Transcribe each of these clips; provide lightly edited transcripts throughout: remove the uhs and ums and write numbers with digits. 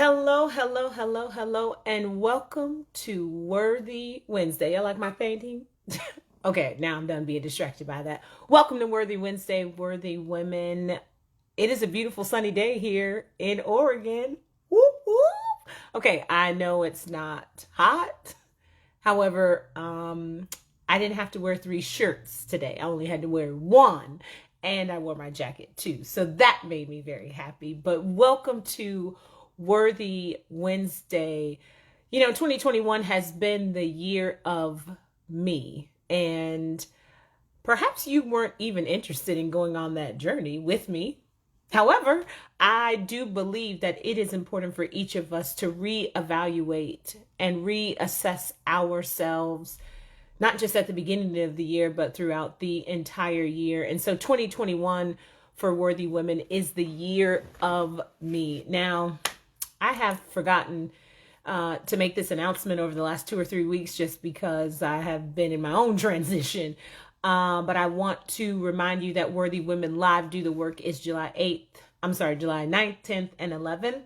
Hello, hello, hello, hello, and welcome to Worthy Wednesday. I like my painting. Okay, now I'm done being distracted by that. Welcome to Worthy Wednesday, Worthy Women. It is a beautiful sunny day here in Oregon. Whoop, whoop. Okay, I know it's not hot. However, I didn't have to wear three shirts today. I only had to wear one, and I wore my jacket too. So that made me very happy. But welcome to Worthy Wednesday. 2021 has been the year of me, and perhaps you weren't even interested in going on that journey with me. However, I do believe that it is important for each of us to reevaluate and reassess ourselves, not just at the beginning of the year, but throughout the entire year. And so 2021 for Worthy Women is the year of me. Now, I have forgotten to make this announcement over the last 2 or 3 weeks just because I have been in my own transition. But I want to remind you that Worthy Women Live Do the Work is July 9th, 10th, and 11th,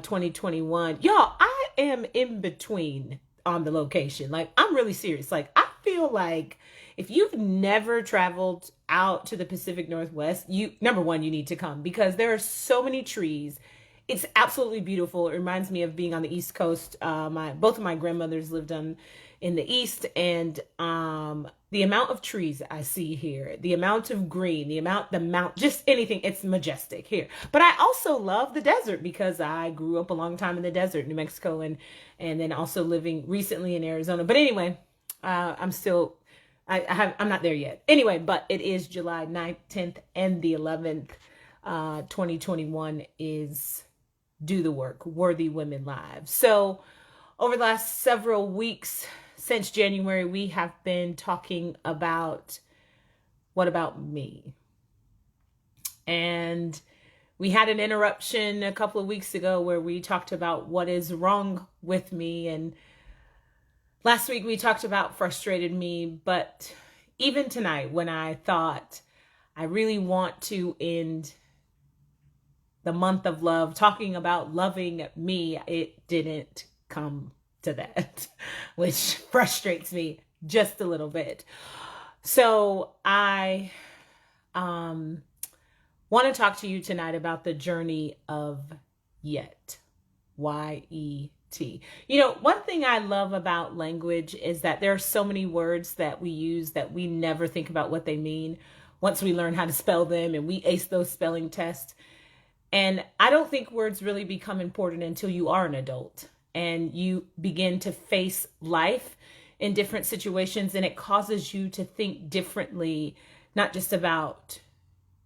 2021. Y'all, I am in between on the location. Like, I'm really serious. Like, I feel like if you've never traveled out to the Pacific Northwest, number one, you need to come because there are so many trees. It's absolutely beautiful. It reminds me of being on the East Coast. Both of my grandmothers lived in the East, and the amount of trees I see here, the amount of green, just anything, it's majestic here. But I also love the desert because I grew up a long time in the desert, New Mexico, and then also living recently in Arizona. But anyway, I'm not there yet. Anyway, but it is July 9th, 10th, and the 11th. 2021 is Do the Work, Worthy Women Live. So over the last several weeks since January, we have been talking about what about me? And we had an interruption a couple of weeks ago where we talked about what is wrong with me. And last week we talked about frustrated me. But even tonight, when I thought I really want to end the month of love, talking about loving me, it didn't come to that, which frustrates me just a little bit. So I want to talk to you tonight about the journey of yet. Y-E-T. One thing I love about language is that there are so many words that we use that we never think about what they mean once we learn how to spell them and we ace those spelling tests. And I don't think words really become important until you are an adult and you begin to face life in different situations, and it causes you to think differently, not just about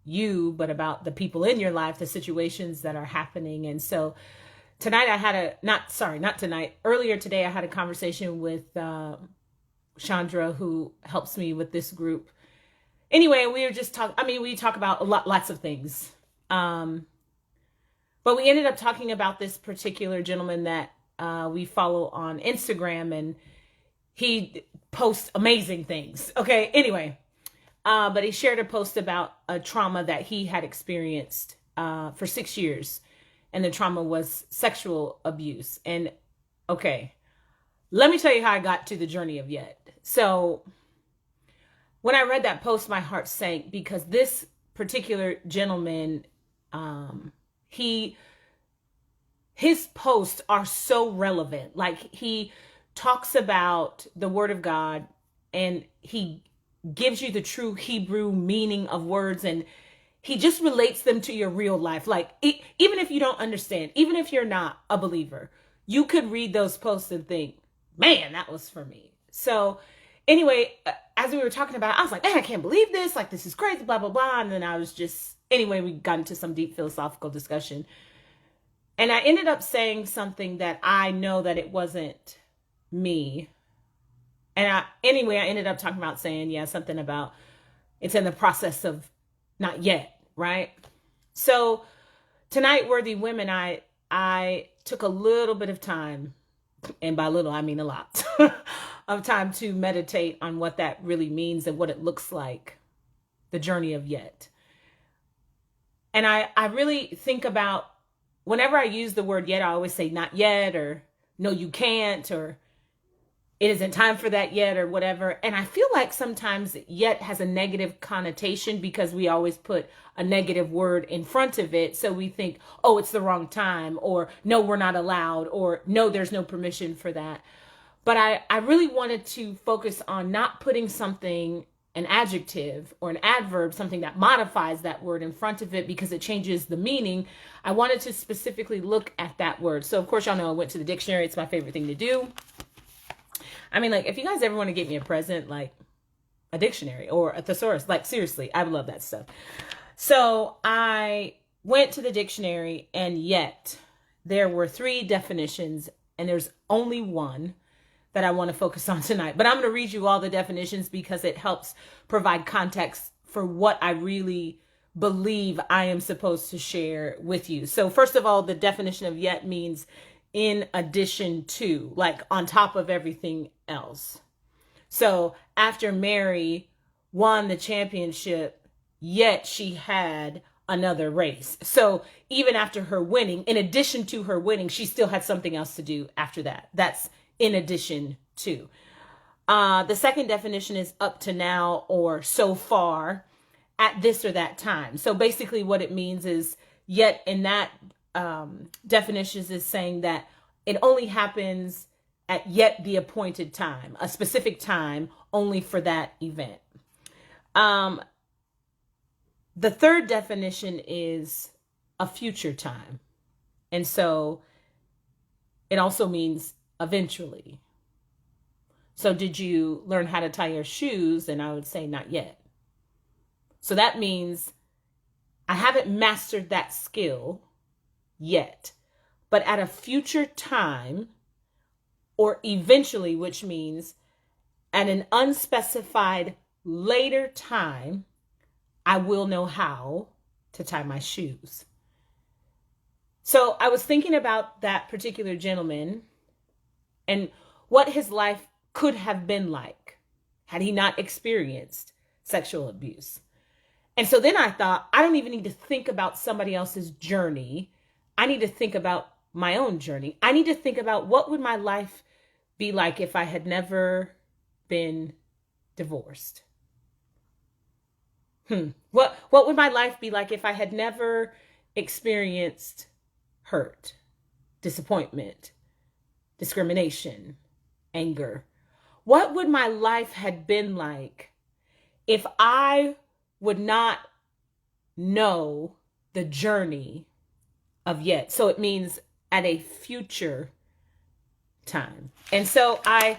you, but about the people in your life, the situations that are happening. And so tonight earlier today, I had a conversation with Chandra, who helps me with this group. Anyway, we were just we talk about lots of things. But we ended up talking about this particular gentleman that we follow on Instagram, and he posts amazing things. Okay, anyway, but he shared a post about a trauma that he had experienced for 6 years, and the trauma was sexual abuse. And okay, let me tell you how I got to the journey of yet. So when I read that post, my heart sank because this particular gentleman, his posts are so relevant. Like, he talks about the word of God and he gives you the true Hebrew meaning of words, and he just relates them to your real life. Like, even if you don't understand, even if you're not a believer, you could read those posts and think, man, that was for me. So anyway, as we were talking about it, I was like, man, I can't believe this. Like, this is crazy, blah, blah, blah. And then we got into some deep philosophical discussion. And I ended up saying something that I know that it wasn't me. And I ended up talking about saying, something about it's in the process of not yet, right? So tonight, Worthy Women, I took a little bit of time, and by little, I mean a lot, of time to meditate on what that really means and what it looks like, the journey of yet. And I really think about whenever I use the word yet, I always say not yet, or no, you can't, or it isn't time for that yet, or whatever. And I feel like sometimes yet has a negative connotation because we always put a negative word in front of it. So we think, oh, it's the wrong time, or no, we're not allowed, or no, there's no permission for that. But I really wanted to focus on not putting something, an adjective or an adverb, something that modifies that word in front of it because it changes the meaning. I wanted to specifically look at that word. So of course, y'all know I went to the dictionary. It's my favorite thing to do. I mean, like, if you guys ever want to get me a present, like a dictionary or a thesaurus, like, seriously, I love that stuff. So I went to the dictionary, and yet there were 3 definitions, and there's only one that I want to focus on tonight. But I'm going to read you all the definitions because it helps provide context for what I really believe I am supposed to share with you. So first of all, the definition of yet means in addition to, like on top of everything else. So after Mary won the championship, yet she had another race. So even after her winning, in addition to her winning, she still had something else to do after that. That's in addition to. The second definition is up to now or so far at this or that time. So basically what it means is yet in that definitions is saying that it only happens at yet the appointed time, a specific time only for that event. The third definition is a future time. And so it also means eventually. So did you learn how to tie your shoes? And I would say not yet. So that means I haven't mastered that skill yet, but at a future time or eventually, which means at an unspecified later time, I will know how to tie my shoes. So I was thinking about that particular gentleman and what his life could have been like had he not experienced sexual abuse. And so then I thought, I don't even need to think about somebody else's journey. I need to think about my own journey. I need to think about what would my life be like if I had never been divorced. What would my life be like if I had never experienced hurt, disappointment, discrimination, anger? What would my life had been like if I would not know the journey of yet? So it means at a future time. And so I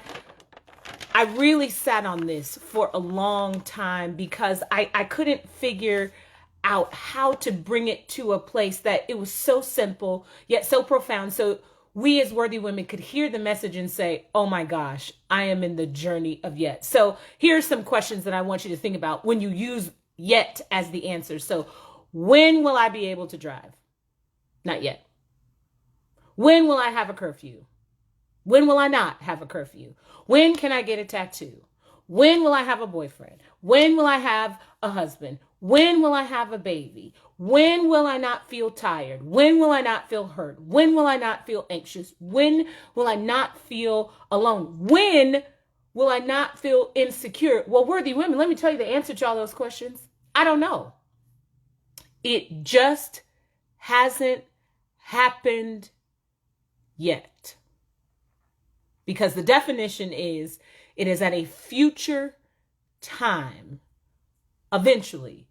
really sat on this for a long time because I couldn't figure out how to bring it to a place that it was so simple yet so profound. So we as worthy women could hear the message and say, oh my gosh, I am in the journey of yet. So here are some questions that I want you to think about when you use yet as the answer. So when will I be able to drive? Not yet. When will I have a curfew? When will I not have a curfew? When can I get a tattoo? When will I have a boyfriend? When will I have a husband? When will I have a baby? When will I not feel tired? When will I not feel hurt? When will I not feel anxious? When will I not feel alone? When will I not feel insecure? Well, worthy women, let me tell you the answer to all those questions. I don't know. It just hasn't happened yet. Because the definition is, it is at a future time. Eventually,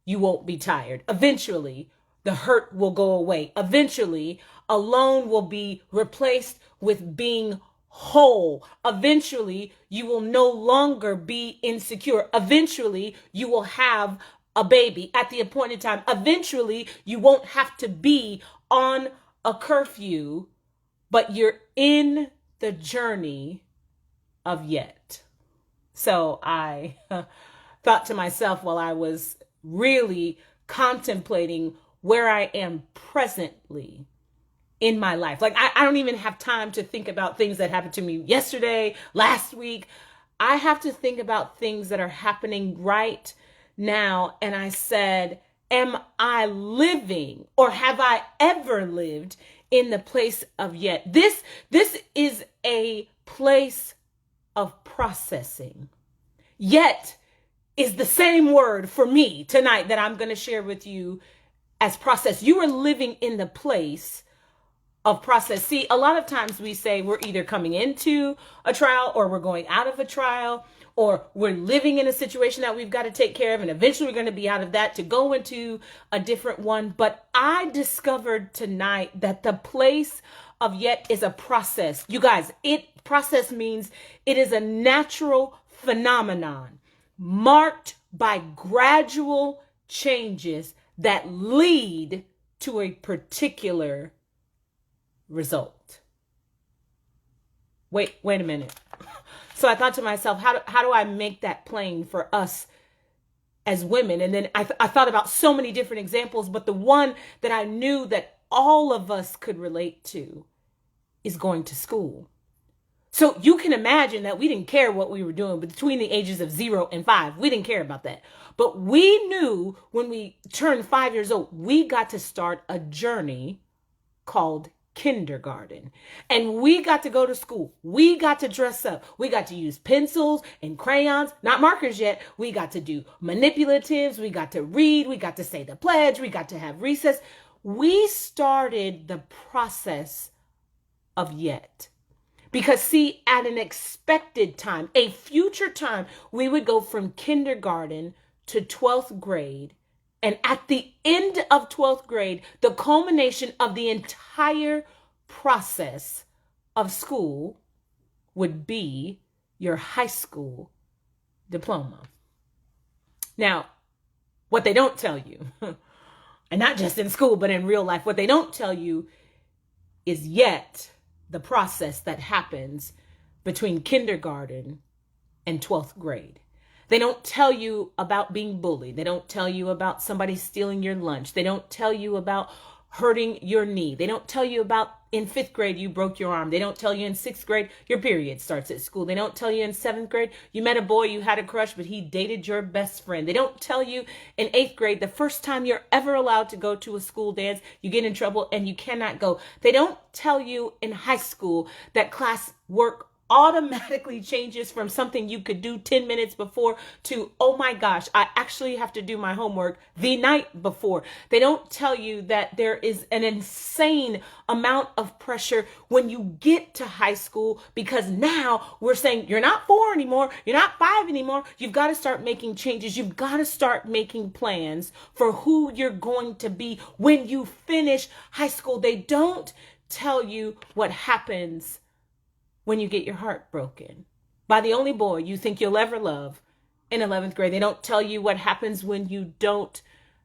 you won't be tired. Eventually, the hurt will go away. Eventually, alone will be replaced with being whole. Eventually, you will no longer be insecure. Eventually, you will have a baby at the appointed time. Eventually, you won't have to be on a curfew, but you're in the journey of yet. So I thought to myself while I was really contemplating where I am presently in my life. Like I don't even have time to think about things that happened to me yesterday, last week. I have to think about things that are happening right now. And I said, am I living, or have I ever lived in the place of yet? This is a place of processing. Yet is the same word for me tonight that I'm going to share with you as process. You are living in the place of process. See, a lot of times we say we're either coming into a trial or we're going out of a trial, or we're living in a situation that we've got to take care of, and eventually we're going to be out of that to go into a different one. But I discovered tonight that the place of yet is a process. You guys, process means it is a natural phenomenon marked by gradual changes that lead to a particular result. Wait a minute. So I thought to myself, how do I make that plain for us as women? And then I thought about so many different examples, but the one that I knew that all of us could relate to is going to school. So you can imagine that we didn't care what we were doing between the ages of 0 and 5. We didn't care about that. But we knew when we turned 5 years old, we got to start a journey called kindergarten. And we got to go to school. We got to dress up. We got to use pencils and crayons, not markers yet. We got to do manipulatives. We got to read. We got to say the pledge. We got to have recess. We started the process of yet. Because see, at an expected time, a future time, we would go from kindergarten to 12th grade. And at the end of 12th grade, the culmination of the entire process of school would be your high school diploma. Now, what they don't tell you, and not just in school, but in real life, what they don't tell you is yet the process that happens between kindergarten and 12th grade. They don't tell you about being bullied. They don't tell you about somebody stealing your lunch. They don't tell you about hurting your knee. They don't tell you about in 5th grade you broke your arm. They don't tell you in 6th grade your period starts at school. They don't tell you in 7th grade you met a boy you had a crush, but he dated your best friend. They don't tell you in 8th grade the first time you're ever allowed to go to a school dance, you get in trouble and you cannot go. They don't tell you in high school that class work automatically changes from something you could do 10 minutes before to, oh my gosh, I actually have to do my homework the night before. They don't tell you that there is an insane amount of pressure when you get to high school, because now we're saying you're not 4 anymore, you're not 5 anymore. You've got to start making changes. You've got to start making plans for who you're going to be when you finish high school. They don't tell you what happens when you get your heart broken by the only boy you think you'll ever love in 11th grade. They don't tell you what happens when you don't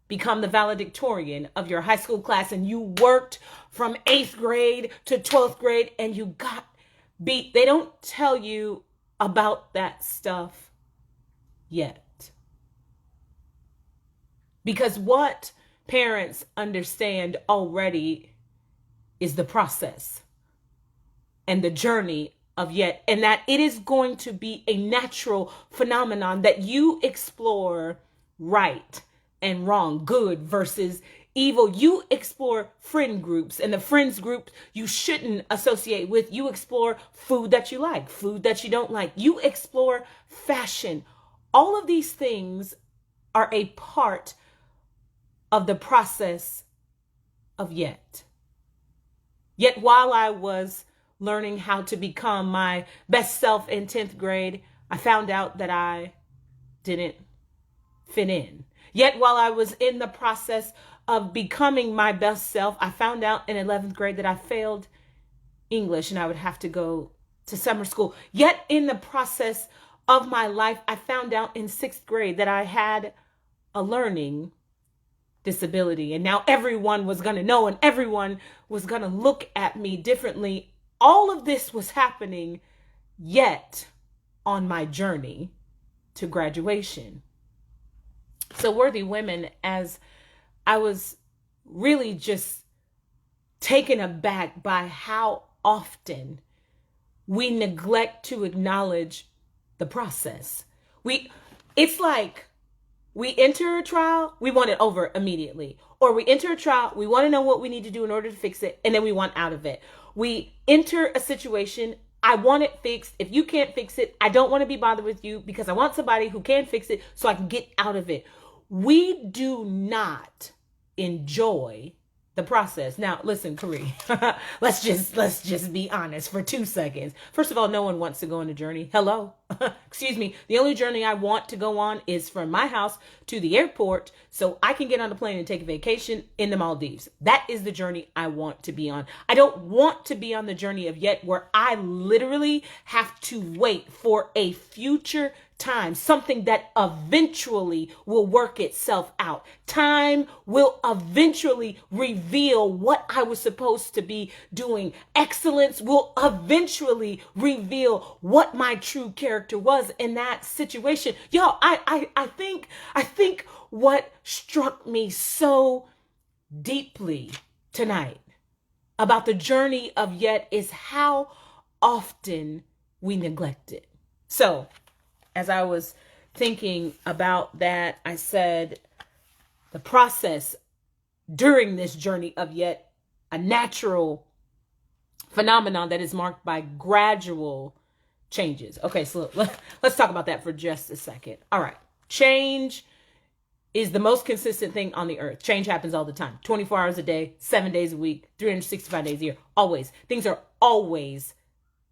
become the valedictorian of your high school class and you worked from 8th grade to 12th grade and you got beat. They don't tell you about that stuff yet. Because what parents understand already is the process and the journey of yet, and that it is going to be a natural phenomenon that you explore right and wrong, good versus evil. You explore friend groups, and the friends group you shouldn't associate with. You explore food that you like, food that you don't like. You explore fashion. All of these things are a part of the process of yet. Yet while I was learning how to become my best self in 10th grade, I found out that I didn't fit in. Yet while I was in the process of becoming my best self, I found out in 11th grade that I failed English and I would have to go to summer school. Yet in the process of my life, I found out in 6th grade that I had a learning disability. And now everyone was going to know and everyone was going to look at me differently. All of this was happening yet on my journey to graduation. So worthy women, as I was really just taken aback by how often we neglect to acknowledge the process. It's like We enter a trial, we want it over immediately. Or we enter a trial, we want to know what we need to do in order to fix it, and then we want out of it. We enter a situation, I want it fixed. If you can't fix it, I don't want to be bothered with you because I want somebody who can fix it so I can get out of it. We do not enjoy the process. Now, listen, Karee, let's just be honest for 2 seconds. First of all, no one wants to go on a journey. Hello. Excuse me. The only journey I want to go on is from my house to the airport so I can get on a plane and take a vacation in the Maldives. That is the journey I want to be on. I don't want to be on the journey of yet where I literally have to wait for a future time, something that eventually will work itself out. Time will eventually reveal what I was supposed to be doing. Excellence will eventually reveal what my true character was in that situation. Y'all, I think what struck me so deeply tonight about the journey of yet is how often we neglect it. So, as I was thinking about that, I said the process during this journey of yet, a natural phenomenon that is marked by gradual changes. Okay, so let's talk about that for just a second. All right. Change is the most consistent thing on the earth. Change happens all the time. 24 hours a day, 7 days a week, 365 days a year. Always. Things are always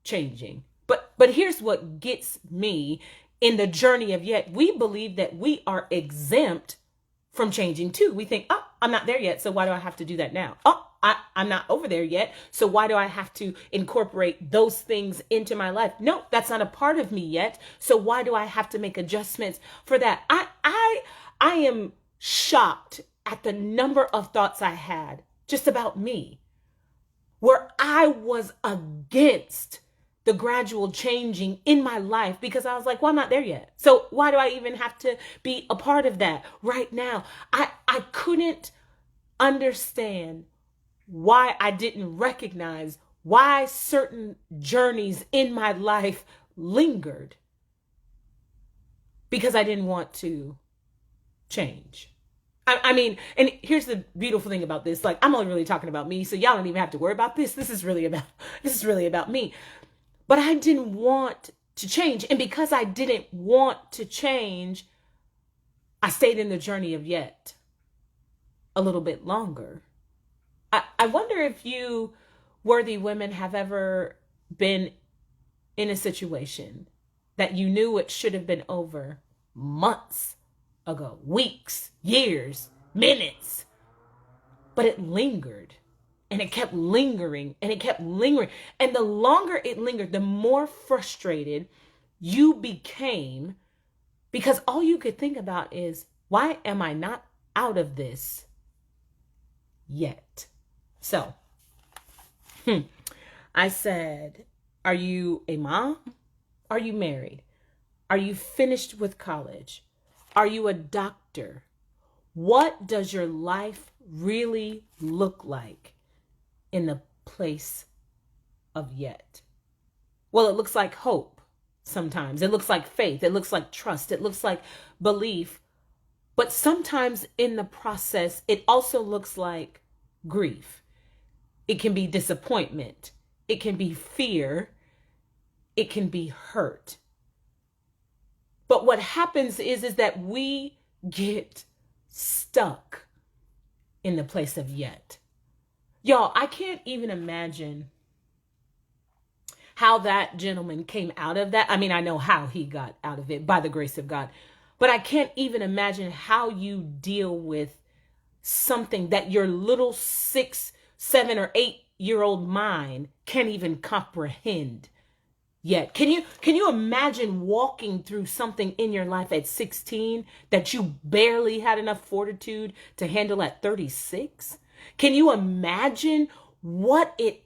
changing. But here's what gets me in the journey of yet. We believe that we are exempt from changing too. We think, oh, I'm not there yet, so why do I have to do that now? Oh, I'm not over there yet, so why do I have to incorporate those things into my life? No, that's not a part of me yet, so why do I have to make adjustments for that? I am shocked at the number of thoughts I had just about me, where I was against the gradual changing in my life because I was like, well, I'm not there yet. So why do I even have to be a part of that right now? I couldn't understand why I didn't recognize why certain journeys in my life lingered because I didn't want to change. I mean, and here's the beautiful thing about this. Like, I'm only really talking about me, so y'all don't even have to worry about this. This is really about me. But I didn't want to change. And because I didn't want to change, I stayed in the journey of yet a little bit longer. I wonder if you worthy women have ever been in a situation that you knew it should have been over months ago, weeks, years, minutes, but it lingered. And it kept lingering and it kept lingering. And the longer it lingered, the more frustrated you became because all you could think about is, why am I not out of this yet? So, I said, are you a mom? Are you married? Are you finished with college? Are you a doctor? What does your life really look like in the place of yet? Well, it looks like hope sometimes. It looks like faith. It looks like trust. It looks like belief. But sometimes in the process, it also looks like grief. It can be disappointment. It can be fear. It can be hurt. But what happens is that we get stuck in the place of yet. Y'all, I can't even imagine how that gentleman came out of that. I mean, I know how he got out of it by the grace of God, but I can't even imagine how you deal with something that your little 6, 7, or 8-year-old mind can't even comprehend yet. Can you imagine walking through something in your life at 16 that you barely had enough fortitude to handle at 36? Can you imagine what it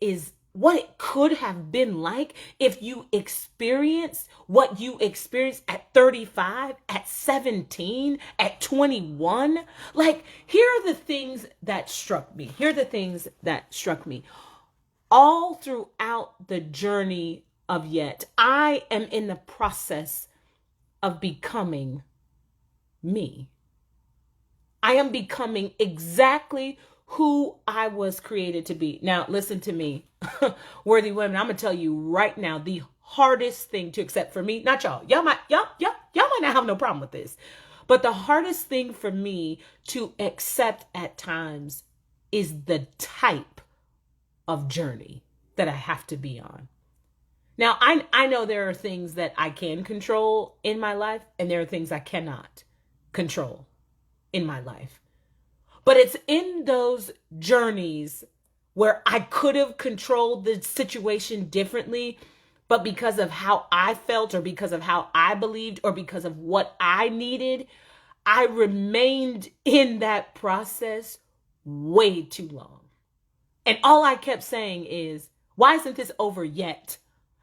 could have been like if you experienced what you experienced at 35, at 17, at 21? Like, here are the things that struck me. All throughout the journey of yet, I am in the process of becoming me. I am becoming exactly who I was created to be. Now, listen to me, worthy women. I'm gonna tell you right now, the hardest thing to accept for me, not y'all. Y'all might not have no problem with this, but the hardest thing for me to accept at times is the type of journey that I have to be on. Now, I know there are things that I can control in my life, and there are things I cannot control in my life. But it's in those journeys where I could have controlled the situation differently, but because of how I felt, or because of how I believed, or because of what I needed, I remained in that process way too long. And all I kept saying is, why isn't this over yet?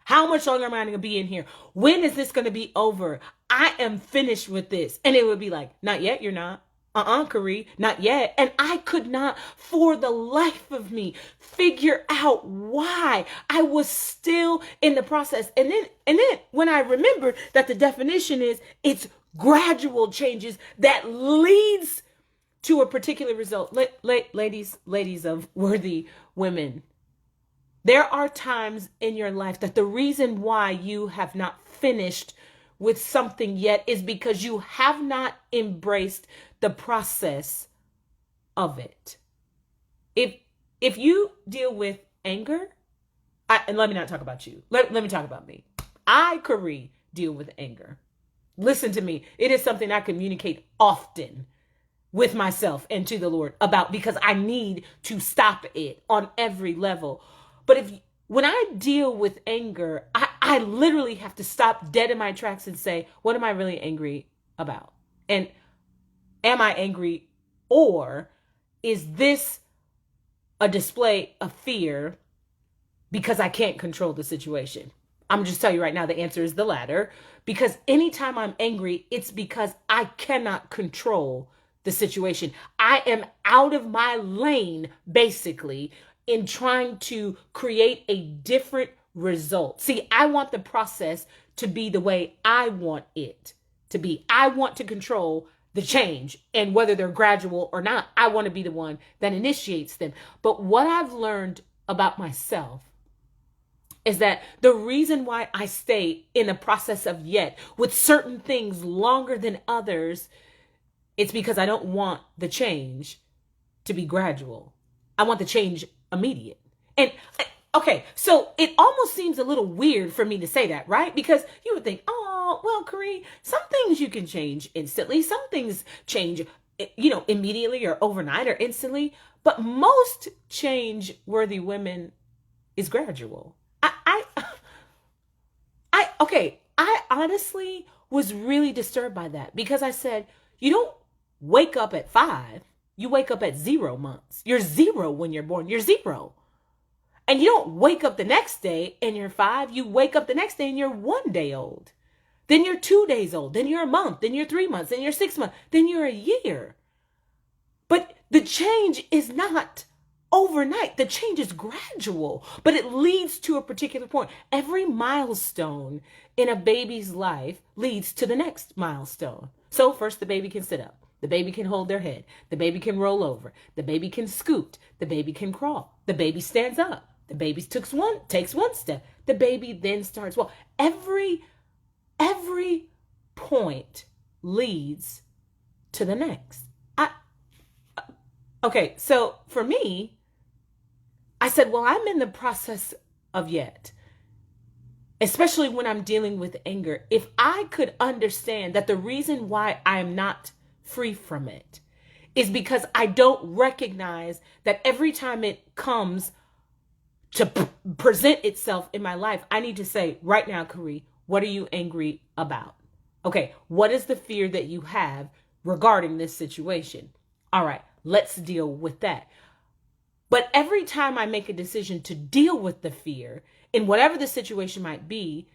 How much longer am I going to be in here? When is this going to be over? I am finished with this. And it would be like, not yet, you're not. Kari, not yet. And I could not, for the life of me, figure out why I was still in the process. And then when I remembered that the definition is, it's gradual changes that leads to a particular result. Ladies of worthy women, there are times in your life that the reason why you have not finished with something yet is because you have not embraced the process of it. If you deal with anger, and let me not talk about you. Let me talk about me. I, Kari, deal with anger. Listen to me. It is something I communicate often with myself and to the Lord about, because I need to stop it on every level. But when I deal with anger, I literally have to stop dead in my tracks and say, what am I really angry about? And am I angry, or is this a display of fear because I can't control the situation? I'm just telling you right now, the answer is the latter. Because anytime I'm angry, it's because I cannot control the situation. I am out of my lane, basically, in trying to create a different result. See, I want the process to be the way I want it to be. I want to control the change, and whether they're gradual or not, I want to be the one that initiates them. But what I've learned about myself is that the reason why I stay in a process of yet with certain things longer than others, it's because I don't want the change to be gradual. I want the change immediate. And okay, so it almost seems a little weird for me to say that, right? Because you would think, oh, well, Kari, some things you can change instantly. Some things change, immediately or overnight or instantly. But most change worthy women is gradual. I honestly was really disturbed by that, because I said, you don't wake up at 5. You wake up at 0 months. You're 0 when you're born. You're 0. And you don't wake up the next day and you're 5. You wake up the next day and you're 1 day old. Then you're 2 days old. Then you're a month. Then you're 3 months. Then you're 6 months. Then you're a year. But the change is not overnight. The change is gradual, but it leads to a particular point. Every milestone in a baby's life leads to the next milestone. So first, the baby can sit up. The baby can hold their head. The baby can roll over. The baby can scoot. The baby can crawl. The baby stands up. The baby takes one step. The baby then starts walking. Every point leads to the next. Okay, so for me, I said, well, I'm in the process of yet. Especially when I'm dealing with anger. If I could understand that the reason why I'm not free from it is because I don't recognize that every time it comes to present itself in my life, I need to say, right now, Kari, what are you angry about? Okay, what is the fear that you have regarding this situation? All right, let's deal with that. But every time I make a decision to deal with the fear in whatever the situation might be,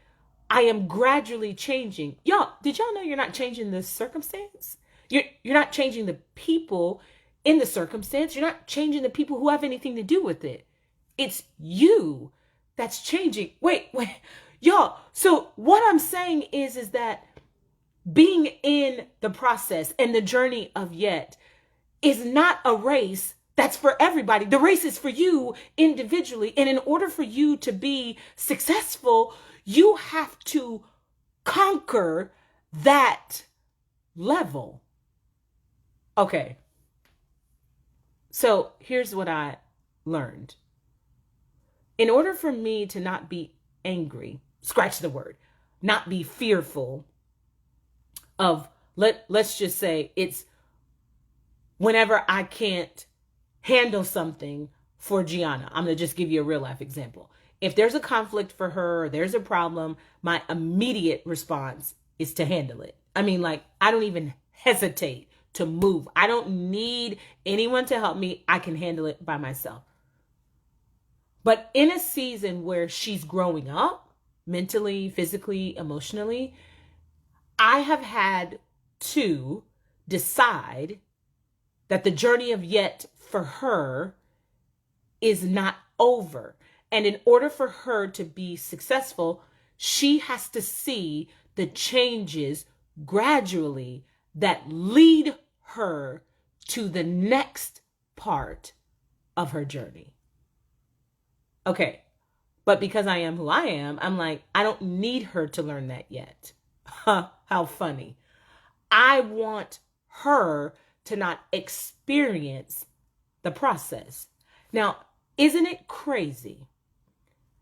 I am gradually changing. Y'all, did y'all know you're not changing the circumstance? You're not changing the people in the circumstance. You're not changing the people who have anything to do with it. It's you that's changing. Wait. Y'all, so what I'm saying is that being in the process and the journey of yet is not a race that's for everybody. The race is for you individually. And in order for you to be successful, you have to conquer that level. Okay. So here's what I learned. In order for me to not be angry, scratch the word, not be fearful of, let's just say it's whenever I can't handle something for Gianna. I'm going to just give you a real life example. If there's a conflict for her, or there's a problem, my immediate response is to handle it. I mean, like, I don't even hesitate to move. I don't need anyone to help me. I can handle it by myself. But in a season where she's growing up, mentally, physically, emotionally, I have had to decide that the journey of yet for her is not over. And in order for her to be successful, she has to see the changes gradually that lead her to the next part of her journey. Okay, but because I am who I am, I'm like, I don't need her to learn that yet. How funny. I want her to not experience the process. Now, isn't it crazy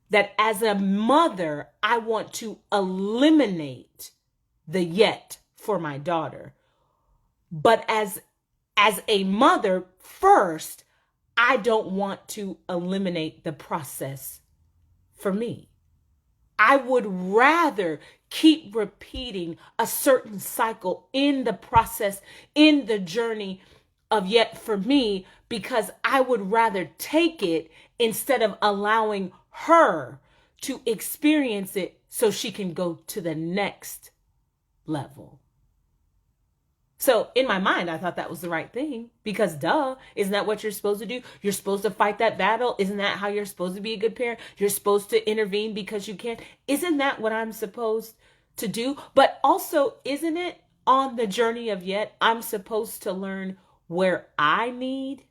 that as a mother, I want to eliminate the yet for my daughter? But as a mother, first, I don't want to eliminate the process for me. I would rather keep repeating a certain cycle in the process, in the journey of yet for me, because I would rather take it instead of allowing her to experience it so she can go to the next level. So in my mind, I thought that was the right thing because duh, isn't that what you're supposed to do? You're supposed to fight that battle. Isn't that how you're supposed to be a good parent? You're supposed to intervene because you can. Isn't that what I'm supposed to do? But also, isn't it on the journey of yet, I'm supposed to learn where I need,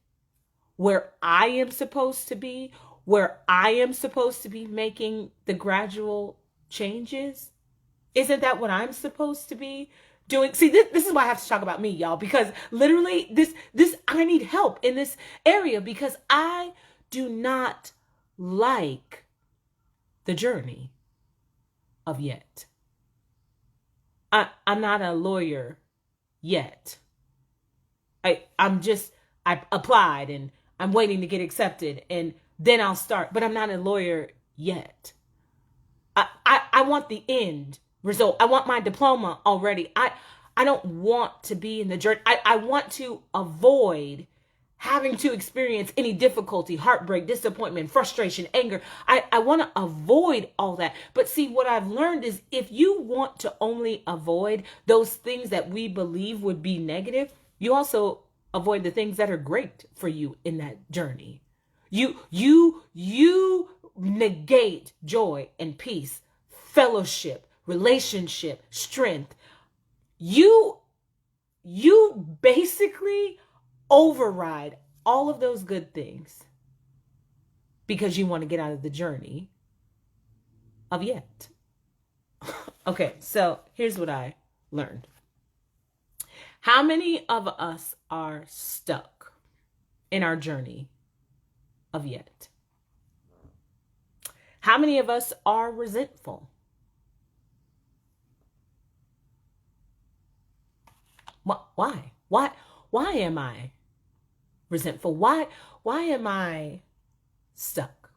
where I am supposed to be, where I am supposed to be making the gradual changes? Isn't that what I'm supposed to be doing? See, this is why I have to talk about me, y'all, because literally this I need help in this area because I do not like the journey of yet. I'm not a lawyer yet. I applied and I'm waiting to get accepted and then I'll start, but I'm not a lawyer yet. I want the end result. I want my diploma already. I don't want to be in the journey. I want to avoid having to experience any difficulty, heartbreak, disappointment, frustration, anger. I want to avoid all that. But see, what I've learned is if you want to only avoid those things that we believe would be negative, you also avoid the things that are great for you in that journey. You negate joy and peace, fellowship, relationship, strength. You basically override all of those good things because you want to get out of the journey of yet. Okay, so here's what I learned. How many of us are stuck in our journey of yet? How many of us are resentful? Why? Why am I resentful? Why am I stuck?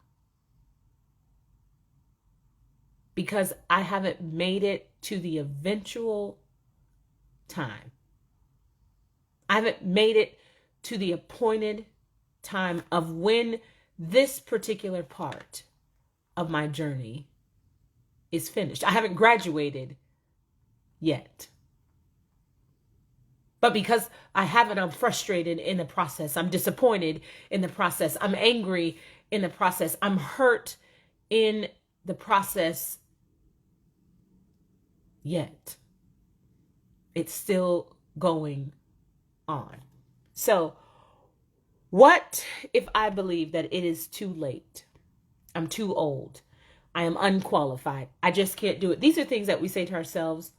Because I haven't made it to the eventual time. I haven't made it to the appointed time of when this particular part of my journey is finished. I haven't graduated yet. But because I haven't, I'm frustrated in the process. I'm disappointed in the process. I'm angry in the process. I'm hurt in the process. Yet, it's still going on. So, what if I believe that it is too late? I'm too old. I am unqualified. I just can't do it. These are things that we say to ourselves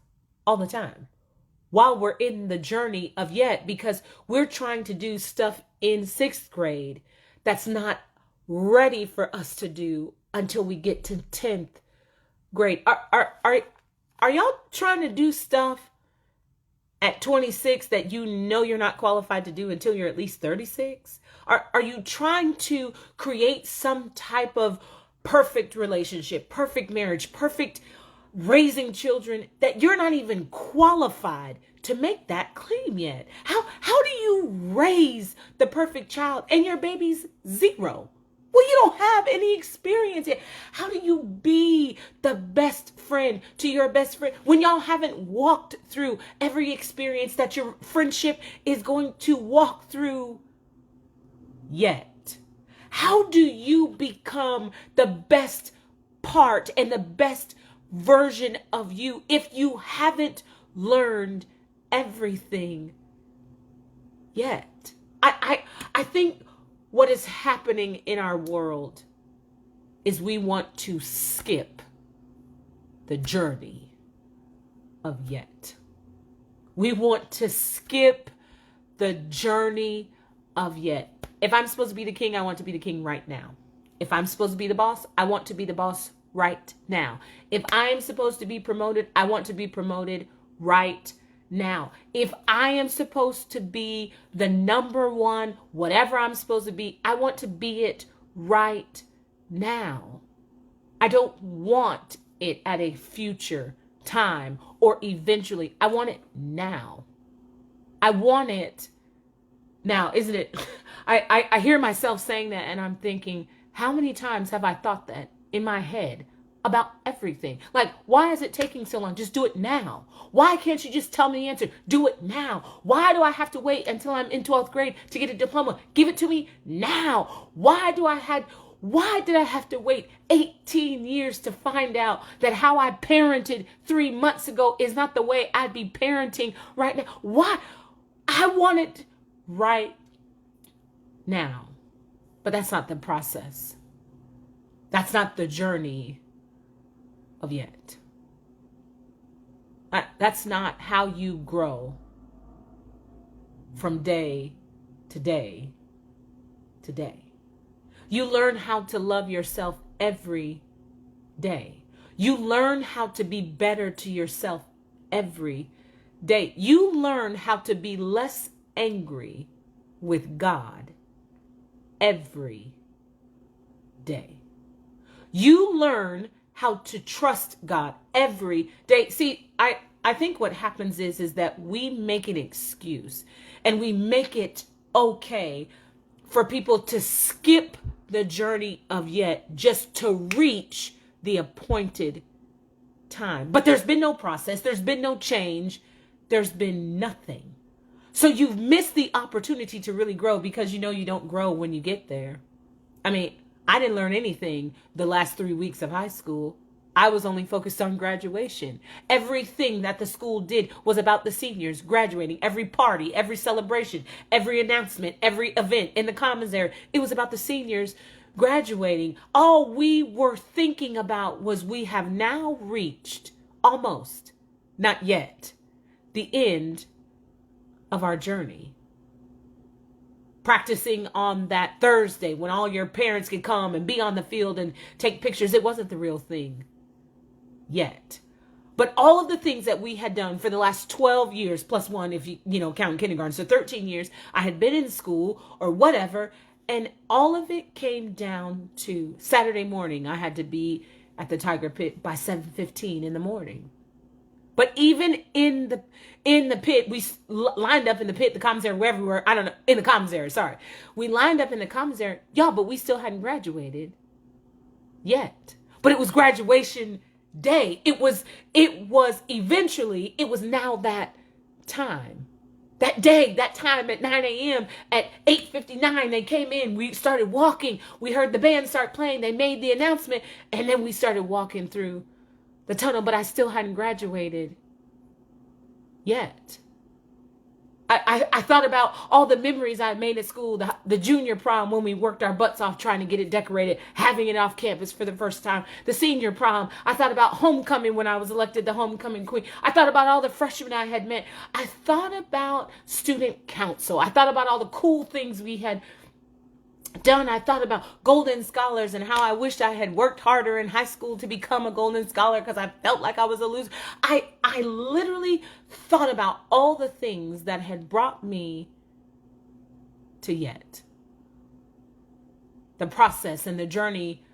all the time while we're in the journey of yet, because we're trying to do stuff in sixth grade that's not ready for us to do until we get to 10th grade. Are y'all trying to do stuff at 26 that you know you're not qualified to do until you're at least 36? Are you trying to create some type of perfect relationship, perfect marriage, perfect raising children that you're not even qualified to make that claim yet? How do you raise the perfect child and your baby's 0? Well, you don't have any experience yet. How do you be the best friend to your best friend when y'all haven't walked through every experience that your friendship is going to walk through yet? How do you become the best part and the best version of you if you haven't learned everything yet? I think what is happening in our world is we want to skip the journey of yet. We want to skip the journey of yet. If I'm supposed to be the king, I want to be the king right now. If I'm supposed to be the boss, I want to be the boss right now. If I am supposed to be promoted, I want to be promoted right now. If I am supposed to be the number one, whatever I'm supposed to be, I want to be it right now. I don't want it at a future time or eventually. I want it now. I want it now, isn't it? I hear myself saying that and I'm thinking, how many times have I thought that in my head about everything? Like, why is it taking so long? Just do it now. Why can't you just tell me the answer? Do it now. Why do I have to wait until I'm in 12th grade to get a diploma? Give it to me now. Why did I have to wait 18 years to find out that how I parented 3 months ago is not the way I'd be parenting right now? Why? I want it right now. But that's not the process. That's not the journey of yet. That's not how you grow from day to day to day. You learn how to love yourself every day. You learn how to be better to yourself every day. You learn how to be less angry with God every day. You learn how to trust God every day. See, I think what happens is that we make an excuse and we make it okay for people to skip the journey of yet just to reach the appointed time. But there's been no process. There's been no change. There's been nothing. So you've missed the opportunity to really grow because you know you don't grow when you get there. I mean, I didn't learn anything the last 3 weeks of high school. I was only focused on graduation. Everything that the school did was about the seniors graduating. Every party, every celebration, every announcement, every event in the commons area, it was about the seniors graduating. All we were thinking about was we have now reached almost, not yet, the end of our journey. Practicing on that Thursday when all your parents could come and be on the field and take pictures. It wasn't the real thing yet. But all of the things that we had done for the last 12 years, plus one, if you count kindergarten, so 13 years, I had been in school or whatever. And all of it came down to Saturday morning. I had to be at the Tiger Pit by 7:15 in the morning. But even in the pit, we lined up in the pit, the commissary, wherever we were. I don't know, in the commissary, sorry. We lined up in the commissary, y'all, but we still hadn't graduated yet. But it was graduation day. It was eventually, it was now that time. That day, that time at 9 a.m., at 8:59, they came in. We started walking. We heard the band start playing. They made the announcement, and then we started walking through the tunnel, but I still hadn't graduated yet. I thought about all the memories I made at school, the junior prom when we worked our butts off trying to get it decorated, having it off campus for the first time, the senior prom. I thought about homecoming when I was elected the homecoming queen. I thought about all the freshmen I had met. I thought about student council. I thought about all the cool things we had done. I thought about golden scholars and how I wished I had worked harder in high school to become a golden scholar because I felt like I was a loser. I literally thought about all the things that had brought me to yet. The process and the journey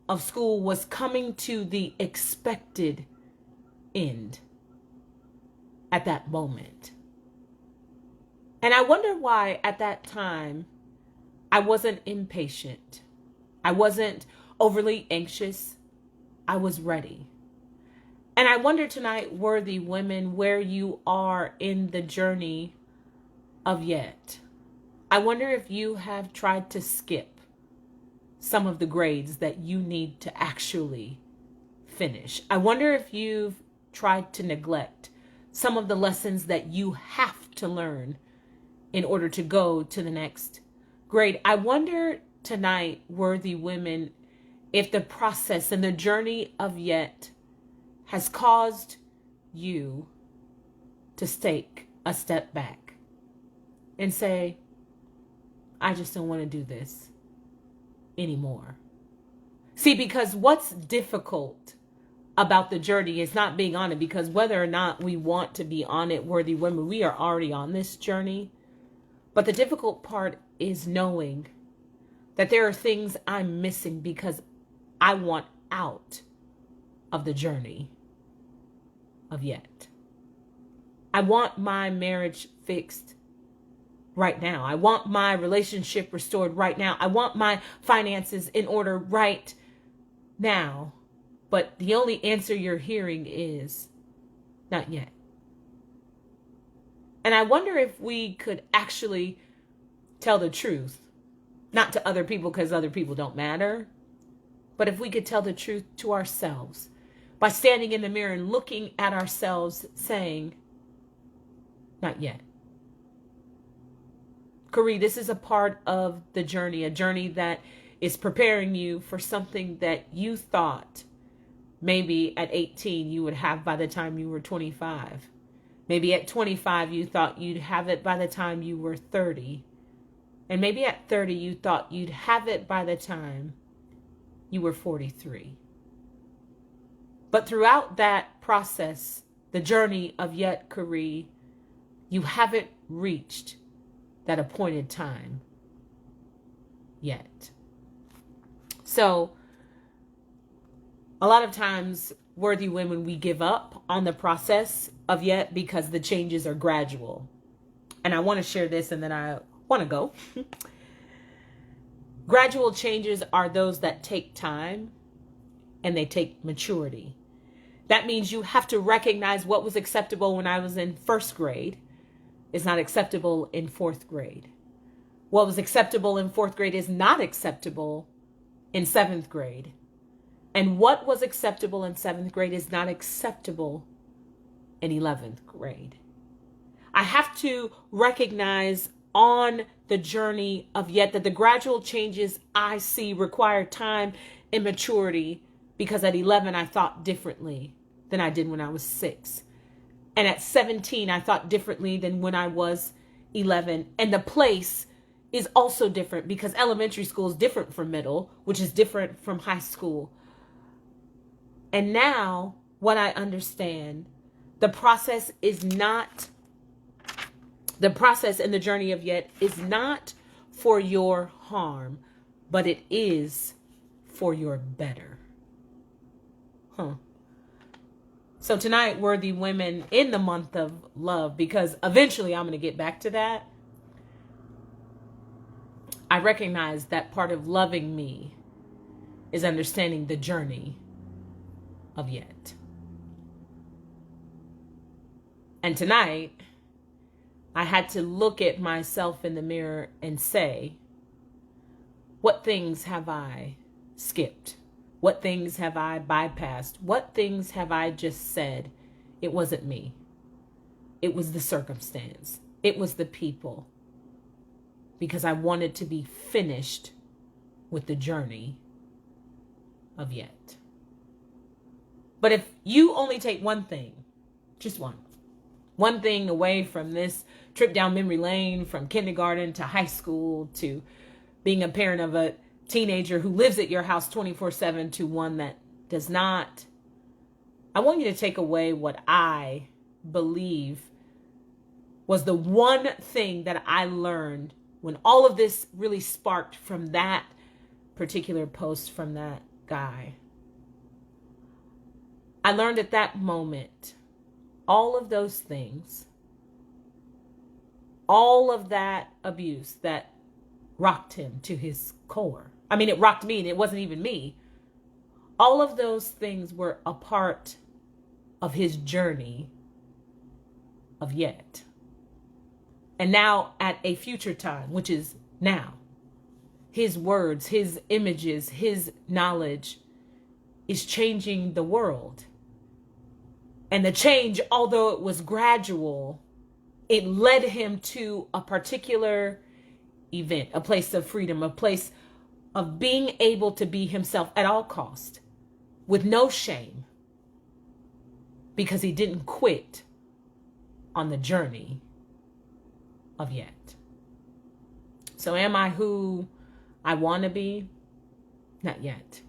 of school was coming to the expected end at that moment. And I wonder why at that time I wasn't impatient. I wasn't overly anxious. I was ready. And I wonder tonight, worthy women, where you are in the journey of yet. I wonder if you have tried to skip some of the grades that you need to actually finish. I wonder if you've tried to neglect some of the lessons that you have to learn in order to go to the next grade. I wonder tonight, worthy women, if the process and the journey of yet has caused you to take a step back and say, I just don't want to do this anymore. See, because what's difficult about the journey is not being on it, because whether or not we want to be on it, worthy women, we are already on this journey. But the difficult part is knowing that there are things I'm missing because I want out of the journey of yet. I want my marriage fixed right now. I want my relationship restored right now. I want my finances in order right now. But the only answer you're hearing is not yet. And I wonder if we could actually tell the truth, not to other people because other people don't matter, but if we could tell the truth to ourselves by standing in the mirror and looking at ourselves saying, not yet. Corey, this is a part of the journey, a journey that is preparing you for something that you thought maybe at 18 you would have by the time you were 25. Maybe at 25 you thought you'd have it by the time you were 30. And maybe at 30 you thought you'd have it by the time you were 43. But throughout that process, the journey of yet, Corey, you haven't reached that appointed time yet. So a lot of times, worthy women, we give up on the process of yet because the changes are gradual. And I want to share this and then I want to go. Gradual changes are those that take time and they take maturity. That means you have to recognize what was acceptable when I was in first grade is not acceptable in fourth grade. What was acceptable in fourth grade is not acceptable in seventh grade. And what was acceptable in seventh grade is not acceptable in 11th grade. I have to recognize on the journey of yet that the gradual changes I see require time and maturity, because at 11 I thought differently than I did when I was 6. And at 17 I thought differently than when I was 11. And the place is also different because elementary school is different from middle, which is different from high school. And now what I understand, the process and the journey of yet is not for your harm, but it is for your better. So tonight, worthy women, in the month of love, because eventually I'm going to get back to that, I recognize that part of loving me is understanding the journey of yet. And tonight, I had to look at myself in the mirror and say, what things have I skipped? What things have I bypassed? What things have I just said? It wasn't me. It was the circumstance. It was the people, because I wanted to be finished with the journey of yet. But if you only take one thing, just one thing away from this trip down memory lane, from kindergarten to high school to being a parent of a teenager who lives at your house 24/7 to one that does not, I want you to take away what I believe was the one thing that I learned when all of this really sparked from that particular post from that guy. I learned at that moment, all of those things, all of that abuse that rocked him to his core. I mean, it rocked me and it wasn't even me. All of those things were a part of his journey of yet. And now at a future time, which is now, his words, his images, his knowledge is changing the world. And the change, although it was gradual, it led him to a particular event, a place of freedom, a place of being able to be himself at all cost, with no shame, because he didn't quit on the journey of yet. So am I who I want to be? Not yet.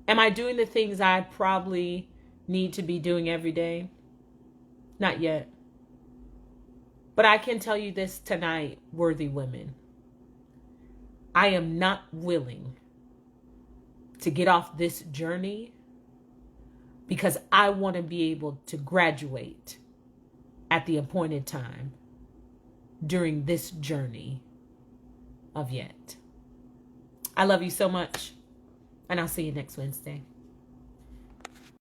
Am I doing the things I probably need to be doing every day? Not yet. But I can tell you this tonight, worthy women. I am not willing to get off this journey because I want to be able to graduate at the appointed time during this journey of yet. I love you so much, and I'll see you next Wednesday.